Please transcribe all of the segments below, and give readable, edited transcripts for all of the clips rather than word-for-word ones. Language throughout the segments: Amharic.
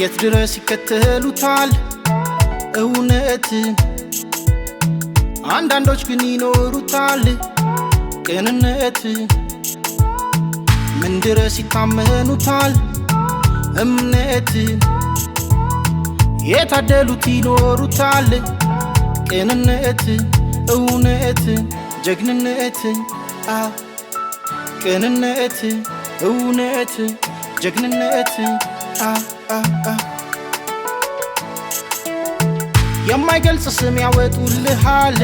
የት ድረስ ይከተሉታል እውነትን አንዳንዶች ግን ይኖሩታል ቅንነትን ምን ድረስ ይታመኑታል እምነትን የታደሉት ይኖሩታል ቅንነትን እውነትን ጀግንነትን ቅንነትን እውነትን ጀግንነትን የማይገልጽ ስም ያወጡልሃል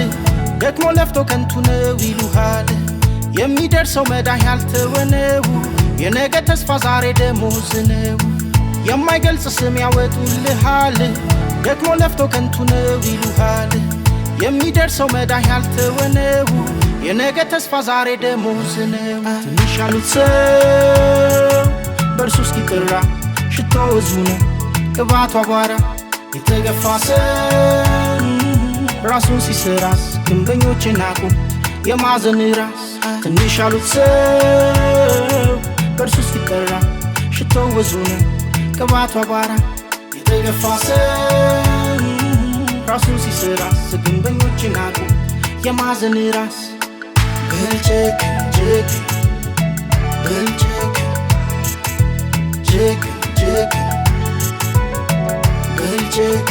ደክሞ ለፍቶ ከንቱ ነው ይሉሃል የሚደርሰው መዳህ ያልተወነው የነገ ተስፋ ዛሬ ደሞዝ ነው የማይገልጽ ስም ያወጡልሃል ደክሞ ለፍቶ ከንቱ ነው ይሉሃል የሚደርሰው መዳህ ያልተወነው የነገ ተስፋ ዛሬ ደሞዝ ነው ትንሽ ያሉት ሰው በእርሱ እስኪጠራ ሽቶ ወዙ ነው ቅባቱ አቧራ የተገፋ ሰው ራሱን ሲሰራስ ግንበኞች ናቁ የማዕዘን ራስ ትንሽ ያሉት ሰው በእርሱ እስኪጠራ ሽቶ ወዙ ነው ቅባቱ አቧራ የተገፋ ሰው ራሱን ሲሰራስ ግንበኞች ናቁ የማዕዘን ራስ በልጀክ ጀክ በልጀክ ጀክ ጀክ በልጀክ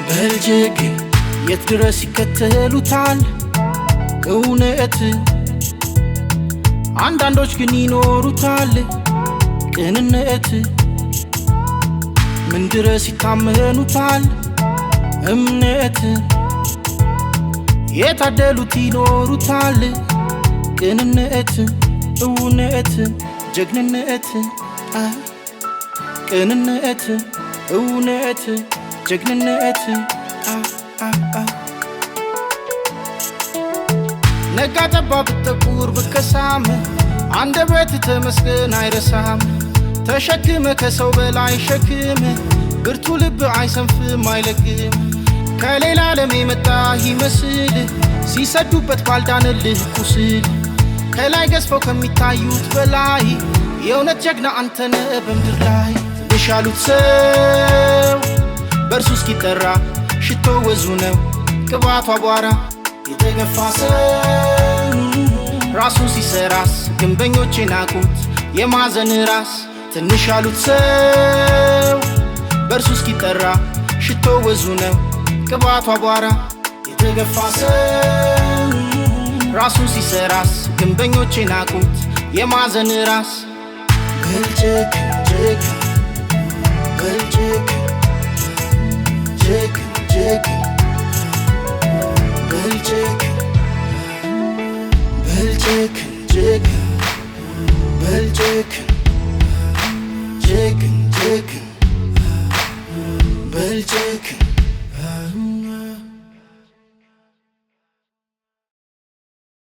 በልጀክ የት ድረስ ይከተሉታል እውነት አንዳንዶች ግን ይኖሩታል ቅንነት ምን ድረስ ይታመኑታል እምነት የታደሉት ይኖሩታል ቅንነት እውነት ጀግንነት ቅንነት እውነት ጀግንነት ነጋ ጠባ ብትጠቁር ብከሳም አንደበት ተመስገን አይረሳም ተሸክመ ከሰው በላይ ሸክም ብርቱ ልብ አይሰንፍም አይለግም ከሌላ ዓለም የመጣ ይመስል ሲሰዱበት ባልዳነልህ ቁስል ከላይ ገዝፈው ከሚታዩት በላይ የእውነት ጀግና አንተነ በምድር ላይ ትንሽ ያሉት ሰው በእርሱ እስኪጠራ ሽቶ ወዙ ነው ቅባቱ አቧራ የተገፋ ሰው ራሱን ሲሰራስ ግንበኞች ናቁት የማዕዘን ራስ ትንሽ ያሉት ሰው በእርሱ እስኪጠራ ሽቶ ወዙ ነው ቅባቱ አቧራ የተገፋ ሰው ራሱን ሲሰራስ ግንበኞች ናቁት የማዕዘን ራስ በልጀክ ጀክ በልጀክ ጀክ ጀክ በልጀክ በልጀክ ጀክ በልጀክ